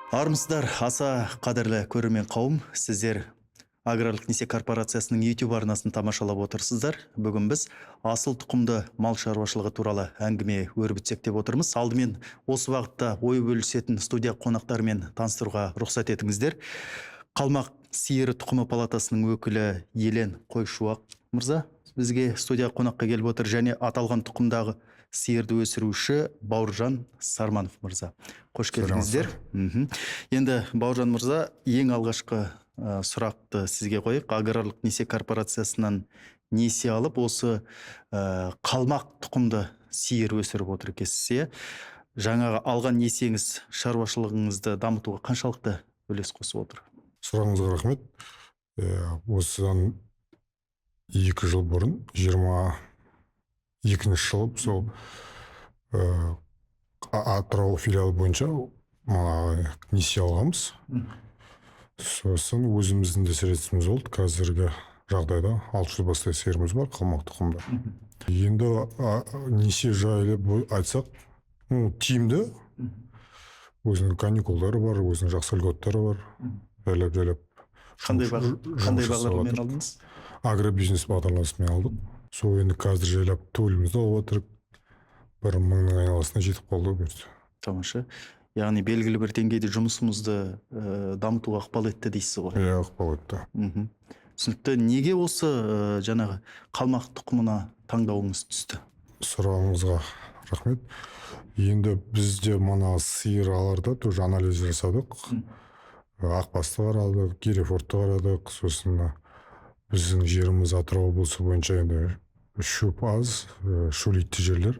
Армысыздар, аса қадірлі көрермен қауым, сіздер Аграрлық несие корпорациясының YouTube арнасын тамашалап отырсыздар. Бүгін біз асыл тұқымды мал шаруашылығы туралы әңгіме өрбітсек деп отырмыз. Алдымен осы бағытта ой бөлісетін студия қонақтарымен таныстыруға рұқсат етіңіздер. Қалмақ сиыры тұқымы палатасының өкілі Елен Қойшуақ мырза бізге студия қонаққа келіп отыр, және аталған тұқымдағы сиырды өсіруші Бауыржан Сарманов мырза. Қош келдіңіздер. Енді Бауыржан мырза, ең алғашқы сұрақты сізге қойып, Аграрлық несие корпорациясынан несие алып, осы қалмақ тұқымды сиыр өсіріп отыр екенсіз. Жаңағы алған несиеңіз шаруашылығыңызды дамытуға қаншалықты үлес қосып отыр? Сұрағыңызға рахмет. Осыдан 2 жыл бұрын, 22-ші жылы сол Атырау филиалы бойынша несие алғанбыз. Сосын өзіміздің де средствомыз болды. Қазіргі жағдайда 6 жыл бастай сиырымыз бар, қалмақ тұқымда. Енді несие жайлы айтсақ, тиімді. Өзінің каникулдары бар, өзінің жақсы льготтары бар. Жайлап. Қандай бағдарламамен алдыңыз? Агробизнес бағдарламасымен алдық. Сол енді қазір жайлап төлімізді алып отырып, 1 мыңның айналасына жетіп қалды бұйыртса. Тамаша. Яғни белгілі бір деңгейде жұмысымызды дамытуға ықпал етті дейсіз ғой? Иә, ықпал етті. Түсінікті. Неге осы жаңағы қалмақ тұқымына таңдауыңыз түсті? Сұрағыңызға рахмет. Енді бізде сиыр аларда тоже анализ жасадық. Ақбасты қарадық, Керефортты қарадық. Сосын біздің жеріміз Атырау облысы бойынша енді шөп аз, шөлейтті жерлер.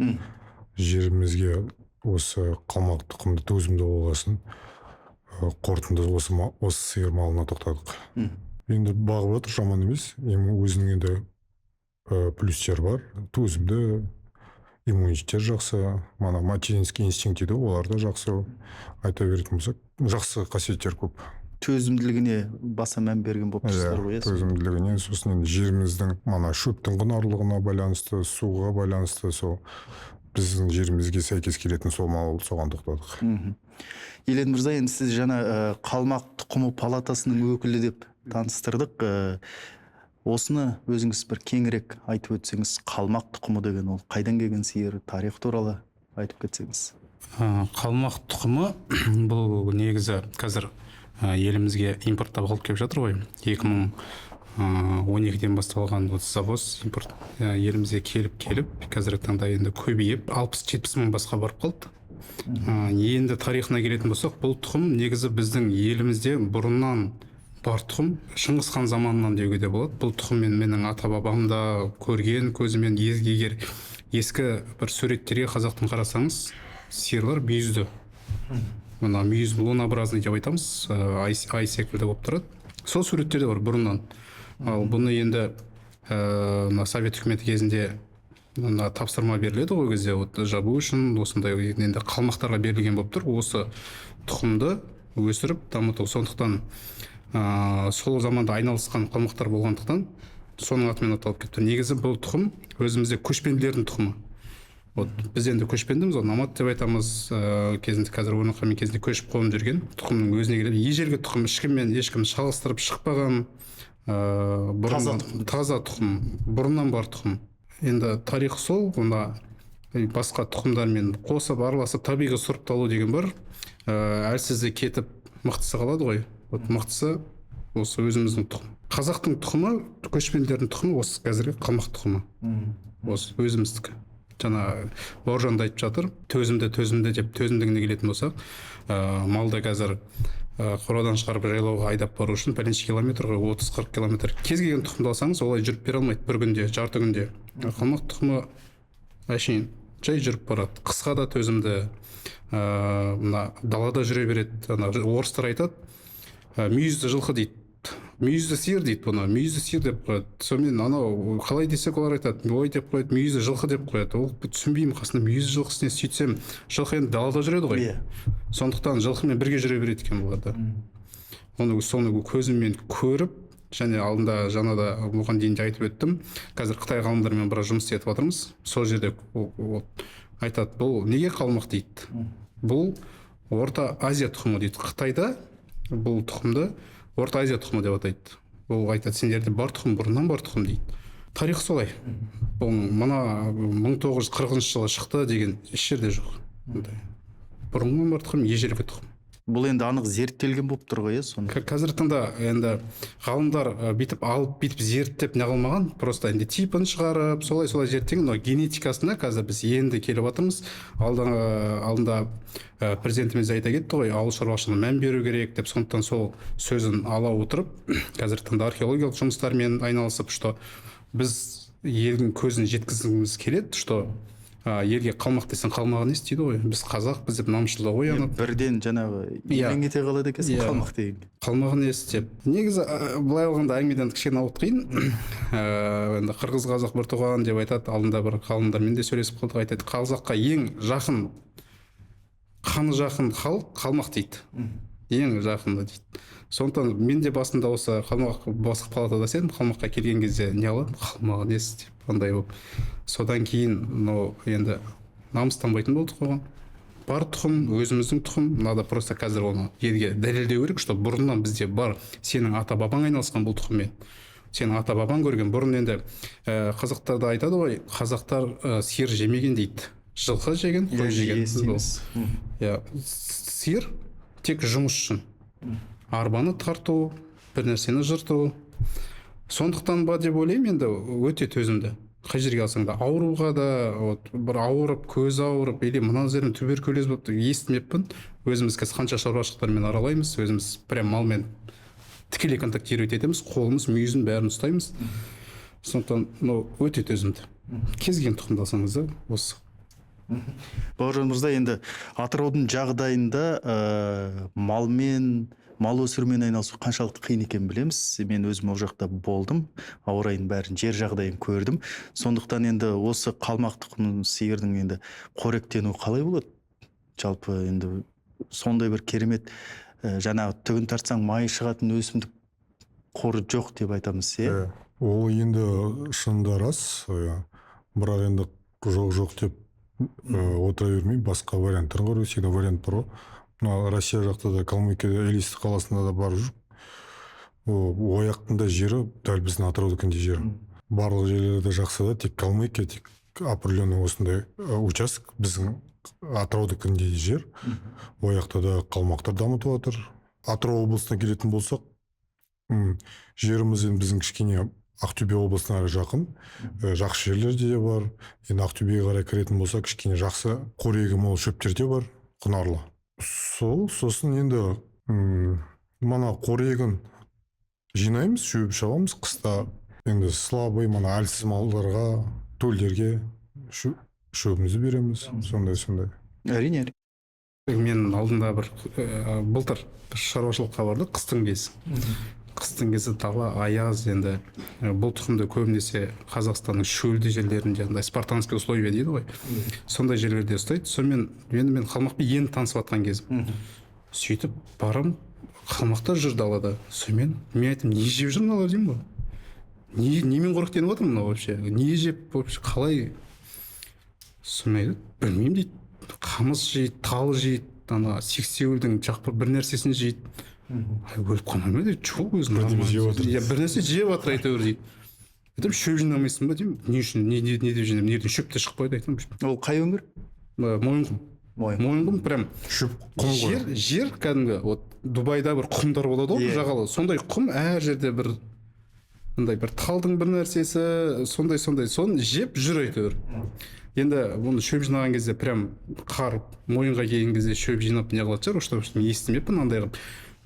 Жерімізге осы қалмақ тұқымды төзімді болғасын, қорытынды осы сиыр малына тоқтадық. Енді бағып отыр, жаман емес. Өзінің енді плюстер бар, төзімді, иммунитеттер жақсы, материнский инстинкт дейді, олар да жақсы. Айта беретін болсақ, жақсы қасиеттер көп. Төзімділігіне баса мән берген болып тұрсыздар ғой? Төзімділігіне, сосын енді жеріміздің шөптің құнарлығына байланысты, суға байланысты, сол біздің жерімізге сәйкес келетін сол мал соған тоқтадық. Елен мырза, енді сіз жаңа қалмақ тұқымы палатасының өкілі деп таныстырдық. Осыны өзіңіз бір кеңірек айтып өтсеңіз, қалмақ тұқымы деген ол қайдан келген сиыр, тарих туралы айтып кетсеңіз. Қалмақ тұқымы бұл негізі қазір елімізге импорттап алып келіп жатыр ғой. 2012-ден басталған завоз импорт елімізге келіп, қазіргі таңда енді көбейіп 60-70 мың басқа барып қалды. Енді тарихына келетін болсақ, бұл тұқым негізі біздің елімізде бұрыннан бар тұқым, Шыңғыс хан заманынан деуге де болады. Бұл тұқыммен менің ата-бабамда көрген көзімен, егер ескі бір суреттерге қазақтың қарасаңыз, сиырлар мүйізді. Мүйіз лунообразный деп айтамыз, ай секілді болып тұрады. Сол суреттерде бар бұрыннан. Ал бұны енді Совет үкіметі кезінде тапсырма беріледі ғой, кезде жабу үшін осындай енді қалмақтарға берілген болып тұр. Осы тұқымды өсіріп дамыту. Сондықтан сол заманда айналысқан қалмақтар болғандықтан соның атымен аталып кетті. Негізі бұл тұқым өзімізде көшпенділердің тұқымы. Біз енді көшпендіміз, номад деп айтамыз. Кезінде қазір орныққанмен кезінде көшіп қонып жүрген тұқымның өзіне келіп, ежелгі тұқым, ешкім шалыстырып шықпаған, таза тұқым, бұрыннан бар тұқым. Енді тарих сол, басқа тұқымдармен қосып, араласып, табиғи сұрыпталу деген бар. Әлсізі кетіп, мықтысы қалады ғой. Мықтысы осы өзіміздің тұқым. Қазақтың тұқымы, көшпенділердің тұқымы осы қазіргі қалмақ тұқымы. Осы өзіміздікі. Жаңа Бауыржан да айтып жатыр, төзімді деп төзімдігіне келетін болсақ, малды қазір қорадан шығарып жайлауға айдап бару үшін пәленше километрға 30-40 километр. Кез келген тұқымды алсаңыз, олай жүріп бере алмайды бір күнде, жарты күнде. Қалмақ тұқымы әшейін жай жүріп барады. Қысқа да төзімді, далада жүре береді. Орыстар айтады, мүйізді жылқы дейді. Мүйізді сиыр дейді бұны, мүйізді сиыр деп қояды. Сонымен қалай десек олар айтады, ой деп қояды, мүйізді жылқы деп қояды. Ол түсінбеймін, қасында мүйізді жылқысына сөйтсем, жылқы енді далада жүреді ғой. Сондықтан жылқымен бірге жүре береді екен бұларда. Соны көзіммен көріп, және алдында жаңада оған дейін де айтып өттім. Қазір Қытай ғалымдарымен біраз жұмыс істетіп жатырмыз. Сол жерде айтады, бұл неге қалмақ дейді? Бұл Орта Азия тұқымы дейді. Қытайда бұл тұқымды Орта Азия тұқымы деп атайды. Ол айтады, сендерде бар тұқым, бұрыннан бар тұқым дейді. Тарих солай. Бұл мына 1940 жылы шықты деген еш жерде жоқ. Бұрыннан бар тұқым, ежелгі тұқым. Бұл енді анық зерттелген болып тұр ғой, соны. Қазіргі таңда енді ғалымдар бүйтіп алып бүйтіп зерттеп неғылмаған, просто енді типін шығарып солай зерттеген, но генетикасына қазір біз енді келіп жатырмыз. Алдында президентіміз айта кетті ғой, ауыл шаруашылығына мән беру керек деп, сондықтан сол сөзін ала отырып қазіргі таңда археологиялық жұмыстармен айналысып, что біз елдің көзін жеткізгіміз келеді, что елге қалмақ десең қалмағын естиді ғой, біз қазақпыз деп намысшылдық оянып бірден жаңағы елең ете қалады екенсің қалмақ деген. Қалмағын естіп. Негізі былай алғанда әңгімеден кішкене ауыт қиын. Енді қырғыз қазақ бір туған деп айтады, алдында бір ғалымдармен де сөйлесіп қалдық, айтады, қазаққа ең жақын қаны жақын халық қалмақ дейді. Ең жақыны дейді. Сондықтан мен де басында осы қалмақ басқа палатада сен қалмаққа келген кезде не алады, қалмағын естіп андай болып. Содан кейін енді намыстанбайтын болдық оған. Бар тұқым, өзіміздің тұқым, надо просто қазір оны елге дәлелдеу керек, что бұрыннан бізде бар, сенің ата-бабаң айналысқан бұл тұқыммен. Сенің ата-бабаң көрген. Бұрын енді қазақтарда айтады ғой, қазақтар сиыр жемеген дейді. Жылқы жеген, қой жеген. Сиыр тек жұмыс үшін. Арбаны тарту, бір нәрсені жырту. Сондықтан ба деп ойлаймын, енді өте төзімді. Қай жерге алсаң да, ауруға да, бір ауырып, көз ауырып, или мына жерім туберкулез болып естімеппін. Өзіміз қазір қанша шаруашылықтармен аралаймыз, өзіміз прям малмен тікелей контактировать етеміз, қолымыз, мүйізін бәрін ұстаймыз. Сондықтан өте төзімді. Кез келген тұқымды алсаңыз да осы. Бауыржан мырза, енді Атыраудың жағдайында мал өсірумен айналысу қаншалықты қиын екенін білеміз. Мен өзім ол жақта болдым, ауа райының бәрін, жер жағдайын көрдім. Сондықтан енді осы қалмақ тұқымының сиырдың енді қоректенуі қалай болады? Жалпы енді сондай бір керемет, жаңағы түгін тартсаң майы шығатын өсімдік қоры жоқ деп айтамыз, Ол енді шынында рас, бірақ енді жоқ деп отыра бермей, басқа варианттар бар, всегда вариант бар. Россия жақта да, Калмыкияда, Элисты қаласында да бар жүр. Ояқтың да жері дәл біздің Атыраудікіндей жері. Барлық жерлерде жақсы да, тек Калмыкия, тек определенный осындай участок біздің Атыраудікіндей жер. Ояқта да қалмақтар дамытып жатыр. Атырау облысына келетін болсақ, жеріміз біздің кішкене Ақтөбе облысына жақын, жақсы жерлер де бар. Енді Ақтөбеге қарай кіретін болса, кішкене жақсы қорегі мол шөптер де бар, құнарлы. Сосын енді мана қорегін жинаймыз, шөп шабамыз, қыста енді слабый, мана әлсіз малдарға, төлдерге шөбімізді береміз, сондай. Әрине. Мен алдында былтыр бір шаруашылыққа барды, қыстың кезі. Қыстың кезі дала аяз, енді бұл тұқымды көбінесе Қазақстанның шөлді жерлерінде, спартанский условия дейді ғой, сондай жерлерде ұстайды. Сонымен мен қалмақпен енді танысып жатқан кезім. Сөйтіп барым, қалмақтар жүр далада. Сонымен мен айтым, не жеп жүр мыналар деймін ғой. Немен қоректеніп жатыр мынау вообще? Не жеп вообще қалай? Сонымен айтады, білмеймін дейді. Қамыс жейді, тал жейді, сексеуілдің бір нәрсесін жейді. Өліп қалмай ма дейді, жоқ өзін бір нәрсе жеп жатыр әйтеуір дейді. Айтам, шөп жинамайсың ба деймін, не үшін, не деп жинаймын, неден шөпте шықпайды айтам. Ол қай өңір? Мойынқұм. Мойынқұм прям шөп құм ғой. Жер кәдімгі, Дубайда бір құмдар болады ғой, жағалы. Сондай құм әр жерде бір талдың бір нәрсесі, сондай, соны жеп жүр әйтеуір. Енді бұны шөп жинаған кезде прям қар мойынға келген кезде шөп жинап не қылады шығар, что мен естімеппін андай қылып.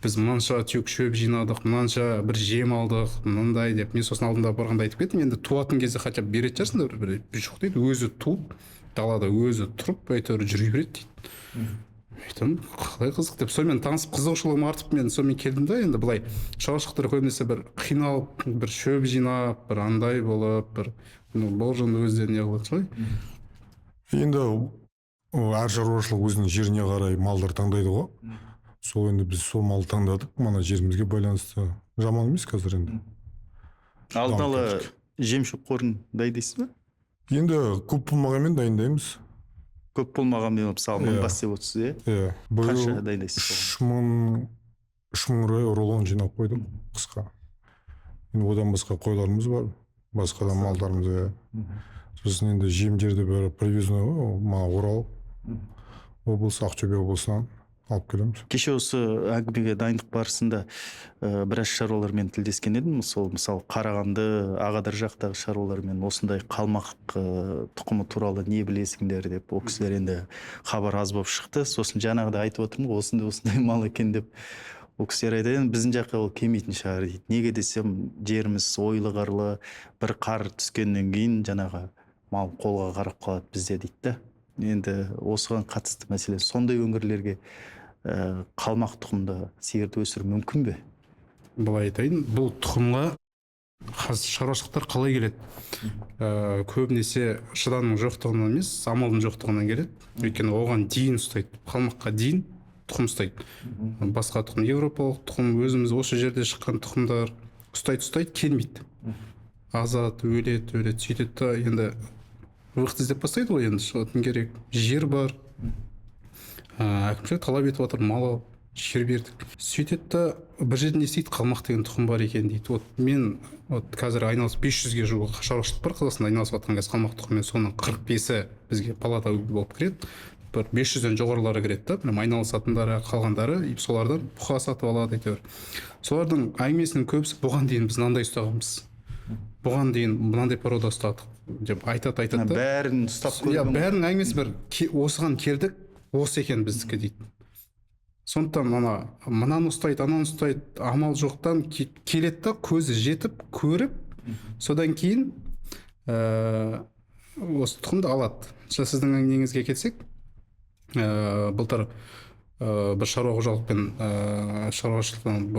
Біз мынанша түйек шөп жинадық, мынанша бір жем алдық, мынандай деп. Мен сосын алдында барғанда айтып кеттім, енді туатын кезде хотя бы беретін шығарсыңдар, бір жоқ дейді, өзі туып, далада өзі тұрып, әйтеуір жүре береді дейді. Айтам, қалай қызық деп. Сонымен танысып қызығушылығым артып, мен сонымен келдім да, енді былай шаруашылықтар көбінесе бір қиналып, бір шөп жинап, бір андай болып, бір Бауыржанды өздеріне қылады ғой. Енді әр шаруашылық өзінің жеріне қарай малдар таңдайды ғой. Сол енді біз сол малды таңдадық, мана жерімізге байланысты. Жаман емес қазір енді. Алдын ала жем шөп қорын дайындайсыз ба? Енді көп болмағанмен дайындаймыз. көп болмағанмен мысалы мың Иә. бас деп отырсыз иә. иә Қанша биыл дайындайсыз 3 мың рулон жинап қойдық қысқа. Енді одан басқа қойларымыз бар, басқа да малдарымыз. Иә. Сосын енді жемдерді бәрі привезной ғой, мына Орал облысы, Ақтөбе облысынан алып келеміз. Кеше осы әңгімеге дайындық барысында біраз шаруалармен тілдескен едім. Мысалы Қарағанды, Ағадыр жақтағы шаруалармен осындай қалмақ тұқымы туралы не білесіңдер деп, ол кісілер енді хабар аз болып шықты. Сосын жаңағыда айтып отырмын ғой, осындай мал екен деп. Ол кісілер айтады, енді біздің жаққа ол келмейтін шығар дейді. Неге десем, жеріміз ойлы қарлы, бір қар түскеннен кейін жаңағы мал қолға қарап қалады бізде дейді да. Енді осыған қатысты мәселе, сондай өңірлерге қалмақ тұқымды сиырды өсіру мүмкін бе? Былай айтайын, бұл тұқымға қазір шаруашылықтар қалай келеді? Көбінесе шыданың жоқтығынан емес, амалдың жоқтығынан келеді. Өйткені оған дейін ұстайды, қалмаққа дейін тұқым ұстайды. Басқа тұқым, европалық тұқым, өзіміз осы жерде шыққан тұқымдар ұстайды, келмейді. Азат, өледі, сөйтеді да, енді уақыт іздеп бастайды ғой, енді шығатын керек. Жер бар, әкімшілік талап етіп жатыр, мал алып, жер бердік. Сөйтеді да, бір жерде не істейді, қалмақ деген тұқым бар екен дейді. Мен қазір айналысып 500-ге жуық шаруашылық бар Қазақстанда айналысып жатқан қазір қалмақ тұқымымен, соның 45-і бізге палата болып кіреді. Бір 500-ден жоғарылары кіреді да, айналысатындары, қалғандары солардан бұқа сатып алады әйтеуір. Солардың әңгімесінің көбісі бұған дейін біз мынандай ұстағанбыз, бұған дейін мынандай порода ұстадық деп айтады да. Бәрін ұстап көрген. Бәрінің әңгімесі бір, осыған келдік, осы екен біздікі дейді. Сондықтан мынаны ұстайды, ананы ұстайды, амал жоқтан келеді да, көзі жетіп, көріп, содан кейін осы тұқымды алады. Сіздің әңгімеңізге келсек, былтыр бір шаруа қожалықпен шаруашылықтан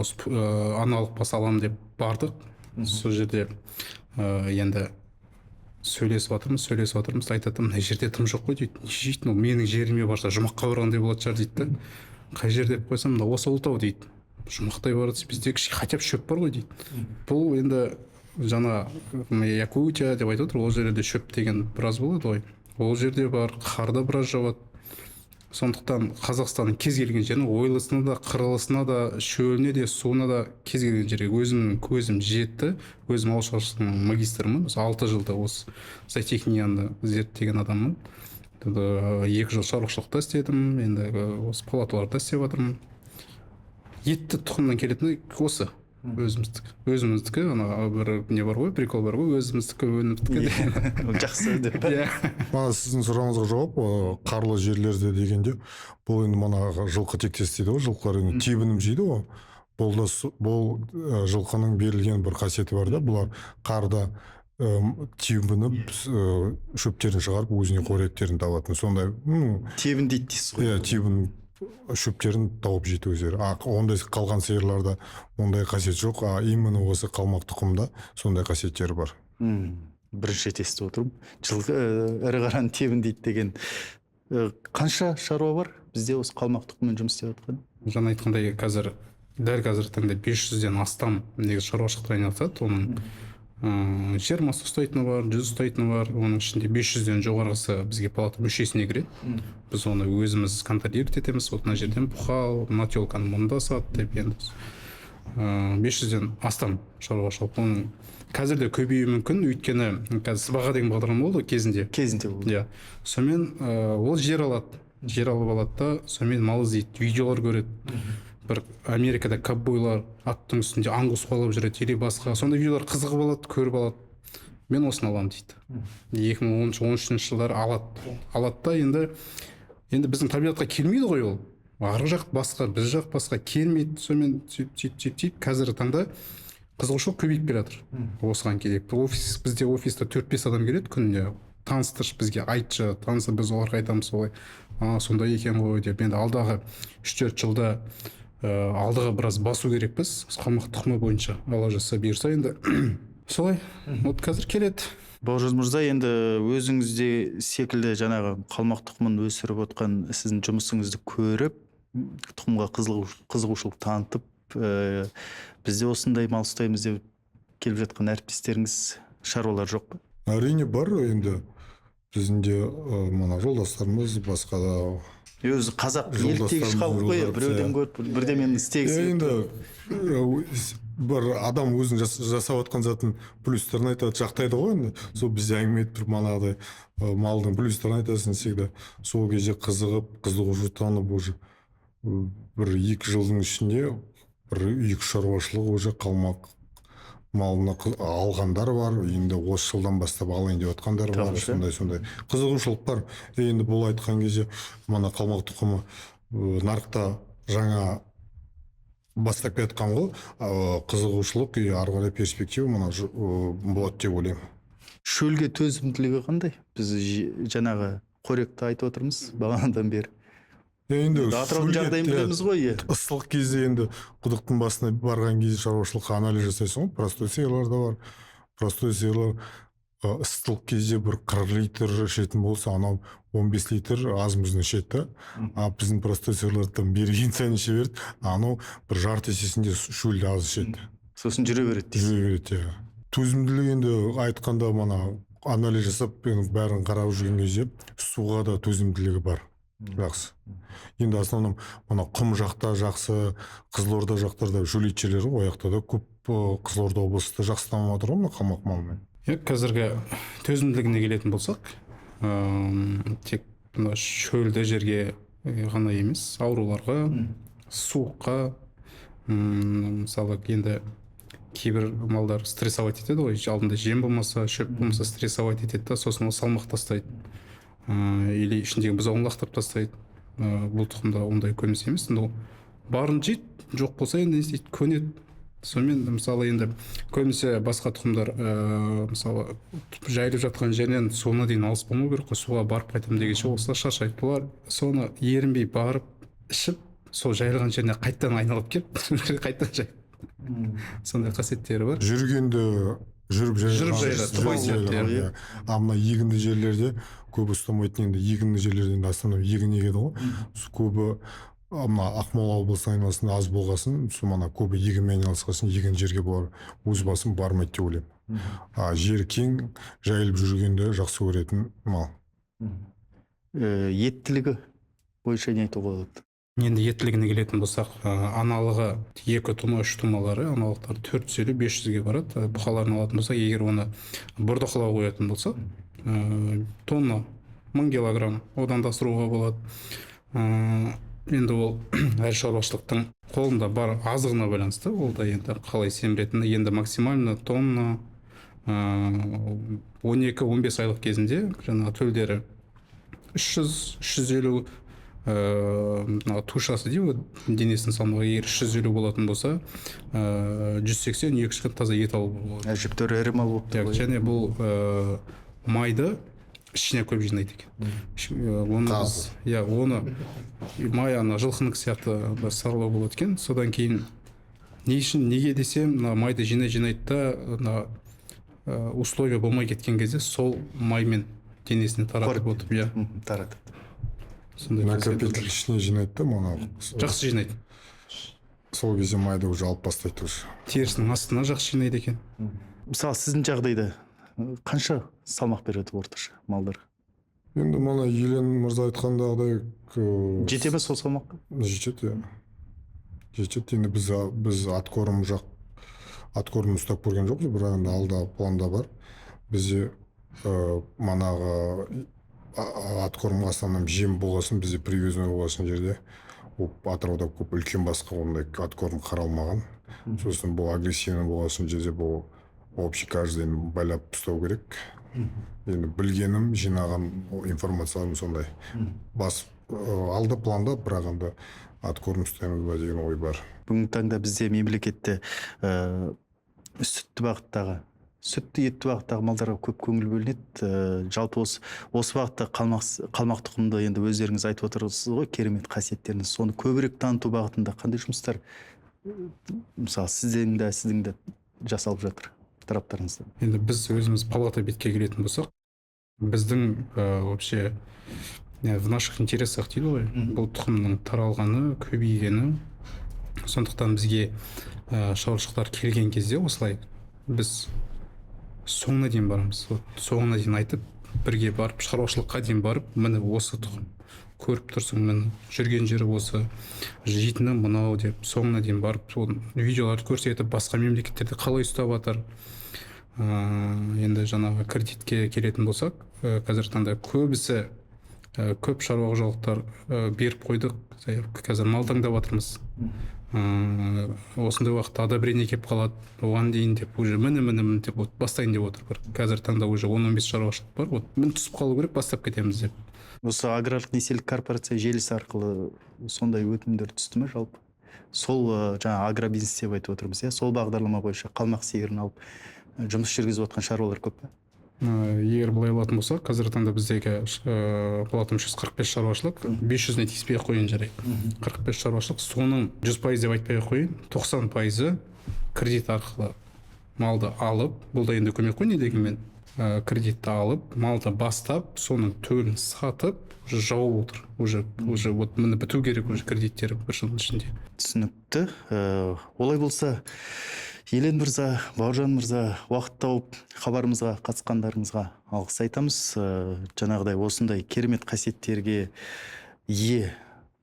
аналық бас аламын деп бардық. Сол жерде енді сөйлесіп жатырмыз, айтады, мына жерде тым жоқ қой дейді. Не жейтін, ол менің жеріме барса жұмаққа барғандай болады шығар дейді да. Қай жер деп қойсам, мына осы ұлытау дейді. Жұмақтай барады, бізде хотя бы шөп бар ғой дейді. Бұл енді жаңа Якутия деп айтып отыр, ол жерде шөп деген біраз болады ғой. Ол жерде бар, қарда біраз жауады. Сондықтан Қазақстанның кез келген жеріне, ойлысына да, қырылысына да, шөліне де, суына да кез келген жерге өзімнің көзім жетті. Өзім ауыл шаруашылығының магистрімін. 6 жылда осы зоотехнияны зерттеген адаммын. 2 жыл шаруашылықта істедім, енді осы палаталарда істеп жатырмын. Етті тұқымнан келетіні осы. Өзіміздікі, бір не бар ғой, прикол бар ғой, өзіміздікі, өнімдікі. Жақсы деп. Мана сіздің сұрағыңызға жауап, қарлы жерлерде дегенде, бұл енді мана жылқы тектес дейді ғой, жылқылар енді тебінім жейді ғой. Бұл жылқының берілген бір қасиеті бар да, бұлар қарда тебініп, шөптерін шығарып, өзіне қоректерін табатын. Сондай, Тебін дейді дейсіз ғой. Иә, тебін шөптерін тауып жейді өздері. Ондай қалған сиырларда ондай қасиет жоқ, именно осы қалмақ тұқымда сондай қасиеттері бар. Бірінші естіп отырмын. Жылқы ірі қараны тебін дейді деген. Қанша шаруа бар бізде осы қалмақ тұқымымен жұмыс істеп жатқан? Жаңа айтқандай, дәл қазіргі таңда 500-ден астам негізі шаруашылықта айналысады. Оның 20 ұстайтыны бар, 100 ұстайтыны бар. Оның ішінде 500-ден жоғарғысы бізге палата мүшесіне кіреді. Біз оны өзіміз контролировать етеміз. Мына жерден бұқал, мына телканы мұнда сат деп, енді 500-ден астам шаруашылық. Оның қазір де көбеюі мүмкін, өйткені қазір сыбаға деген бағдарлама болды кезінде. болды. Иә. Сонымен ол жер алады. Жер алып алады да, сонымен мал іздейді, видеолар көреді. Бір Америкада ковбойлар аттың үстінде аңгус қуалап жүреді, или басқа. Сондай видеолар қызығып алады, көріп алады. Мен осыны аламын дейді. 2013 жылдары алады да, енді біздің табиғатқа келмейді ғой ол. Арғы жақ басқа, біз жақ басқа келмейді. Сонымен сөйтіп қазіргі таңда қызығушылық көбейіп келе жатыр. Осыған керек. Бізде офиста 4-5 адам келеді күніне. Таныстыршы, бізге айтшы, танысы, біз оларға айтамыз солай. Сондай екен ғой деп. Енді алдағы 3-4 жылда алдыға біраз басу керекпіз. Қалмақ тұқымы бойынша Алла жазса бұйырса енді солай. Қазір келеді. Бауыржан мырза, енді өзіңізде секілді жаңағы қалмақ тұқымын өсіріп отқан сіздің жұмысыңызды көріп, тұқымға қызығушылық танытып, бізде осындай мал ұстаймыз деп келіп жатқан әріптестеріңіз, шаруалар жоқ па? Әрине бар, енді біздің де мына жолдастарымыз басқа да өзі қазақ еліктегіш халық қой, біреуден көріп бірдемені істегісі енді бір адам өзінің жасап жатқан затын плюстарын айтады, жақтайды ғой. Енді сол бізде әңгіме етіп тұрып манағыдай малдың плюстарын айтасың всегда. Сол кезде қызығушылық танып уже бір 2 жылдың ішінде бір 2 шаруашылық уже қалмақ малына алғандар бар, енді осы жылдан бастап алайын деп жатқандар бар, сондай қызығушылық бар. Енді бұл айтқан кезде мана қалмақ тұқымы нарықта жаңа бастап кеткен ғой, қызығушылық и ары қарай перспектива мына болады деп ойлаймын. шөлге төзімділігі қандай? Біз жаңағы қоректі айтып отырмыз бағанадан бері. Енді атыраудың жағдайын білеміз ғой. Ыстық кезде енді құдықтың басына барған кезде шаруашылыққа анализ жасайсың ғой, простой сиырлар да бар. Простой сиырлар ыстық кезде бір 40 литр ішетін болса, анау 15 литр аз-мұзын ішеді. Біздің простой сиырлардан берген сайын іше береді, анау бір жарты есесінде шөлді аз ішеді. Сосын жүре береді. Жүре береді. Төзімділік енді айтқанда мана анализ жасап бәрін қарап жүрген кезде суға да төзімділігі бар. Жақсы. Енді основном мына құм жақта жақсы, Қызылорда жақтарда шөлейтшілері ояқта да көп, Қызылорда облысында жақсы дамып жатыр ғой мына қалмақ малымен. Қазіргі төзімділігіне келетін болсақ, тек мына шөлді жерге ғана емес, ауруларға, суыққа, мысалы енді кейбір малдар стрессовать етеді ғой, алдында жем болмаса, шөп болмаса стрессовать етеді да, сосын ол салмақ тастайды. Или ішіндегі бұзауын лақтырып тастайды. Бұл тұқымда ондай көмес емес. Барын жейді, жоқ болса енді істейді, көнеді. Сонымен мысалы енді көбінесе басқа тұқымдар мысалы жайылып жатқан жерінен суына дейін алыс болмау керек қой, суға барып қайтамын дегенше осылар шаршайды. Бұлар соны ерінбей барып ішіп, сол жайылған жеріне қайттан айналып келіп қайттан жайды. Сондай қасиеттері бар. Жүргенде жүріп жайлады. Мына егінді жерлерде көбі ұстамайтын, енді егінді жерлерден астана егін егеді ғой. Көбі мына Ақмола облысының айналасында аз болғасын, мана көбі егінмен айналысқасын, егін жерге бұлар өз басым бармайды деп ойлаймын. Жер кең, жайылып жүргенде жақсы көретін мал. Еттілігі бойынша не айтуға болады? Енді еттілігіне келетін болсақ, аналығы 2 тума, 3 тумалары, аналықтар 450-500-ге барады. Бұқаларын алатын болсақ, егер оны бордақылауға қоятын болсақ, тонна 1000 килограмм одан да асыруға болады. Енді ол әр шаруашылықтың қолында бар азығына байланысты, ол да енді қалай семіретіні, енді максимально тонна 12-15 айлық кезінде жаңағы төлдері 300-350 тушасы деймін, денесінің салмағы егер 350 болатын болса, 180-200 таза ет алып болады. Әжептәуір ірі мал болып тұр. Және бұл майды ішіне көп жинайды екен. Оны май ана жылқының сияқты сарылау болады екен. Содан кейін неге десем, майды жинайды да, условия болмай кеткен кезде сол маймен денесіне таратып отырып, таратып. Накопитель ішіне жинайды да, мана жақсы жинайды. Сол кезде майды уже алып бастайды. Терісінің астына жақсы жинайды екен. Мысалы сіздің жағдайда қанша салмақ береді орташа малдар? Енді мана Елен мырза айтқандағыдай жете ме сол салмаққа? Жетеді. Жетеді. Енді біз аткорым ұстап көрген жоқпыз, бірақ енді алда планда бар. Бізде манағы аткорымға основном жем болғасын, бізде привезной болғасын жерде Атырауда көп үлкен басқа ондай аткорым қаралмаған. Сосын бұл агрессивный болғасын жерде бұл общий каждыйын байлап ұстау керек. Енді білгенім, жинаған информацияларым сондай. Алды планда, бірақ енді аткорым ұстаймыз ба деген ой бар. Бүгінгі таңда бізде мемлекетте сүтті етті бағыттағы малдарға көп көңіл бөлінеді. Жалпы осы бағытта қалмақ тұқымды енді өздеріңіз айтып отырсыз ғой, керемет қасиеттерін. Соны көбірек таныту бағытында қандай жұмыстар мысалы сіздің де жасалып жатыр тараптарыңызда? Енді біз өзіміз палата бетке келетін болсақ, біздің вообще в наших интересах дейді ғой, бұл тұқымның таралғаны, көбейгені. Сондықтан бізге шаруашылықтар келген кезде осылай біз соңына дейін барамыз. Соңына дейін айтып, бірге барып шаруашылыққа дейін барып міне осы тұқым көріп тұрсың, міне жүрген жері осы, жейтіні мынау деп соңына дейін барып сол видеоларды көрсетіп, басқа мемлекеттерде қалай ұстап жатыр. Енді жаңағы кредитке келетін болсақ, қазіргі таңда көбісі көп шаруа қожалықтар беріп қойдық, қазір мал таңдап жатырмыз. Осындай уақытта одобрение келіп қалады, оған дейін деп уже міне деп бастайын деп отыр. Қазір таңда уже 10-15 шаруашылық бар, вот мін түсіп қалу керек, бастап кетеміз деп. Осы аграрлық несиелік корпорация желісі арқылы сондай өтінімдер түсті ме жалпы? Сол жаңа агробизнес деп айтып отырмыз, сол бағдарлама бойынша қалмақ сиырын алып жұмыс жүргізіп отқан шаруалар көп пе? Егер былай алатын болсақ, қазіргі таңда біздегі болатын 345 шаруашылық, 500-не тиіспей қойын жарайды. 45 шаруашылық, соның 100% деп айтпай қойын, 90% кредит арқылы малды алып, бұл да енді көмек қой, не дегенмен кредитті алып, малды бастап, соның төлін сатып, уже жауып отыр. Уже вот міне біту керек уже кредиттері бір жылдың ішінде. Түсінікті. Олай болса, Елен мырза, Бауыржан мырза, уақыт тауып хабарымызға қатысқандарыңызға алғыс айтамыз. Жаңағыдай осындай керемет қасиеттерге ие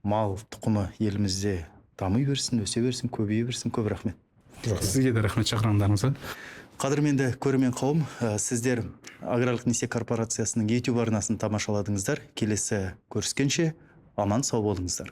мал тұқымы елімізде дами берсін, өсе берсін, көбейе берсін. Көп рахмет. Сізге де рахмет шақырғандарыңызға. Қадірменді көрермен қауым, сіздер Аграрлық несие корпорациясының YouTube арнасын тамашаладыңыздар. Келесі көріскенше аман сау болыңыздар.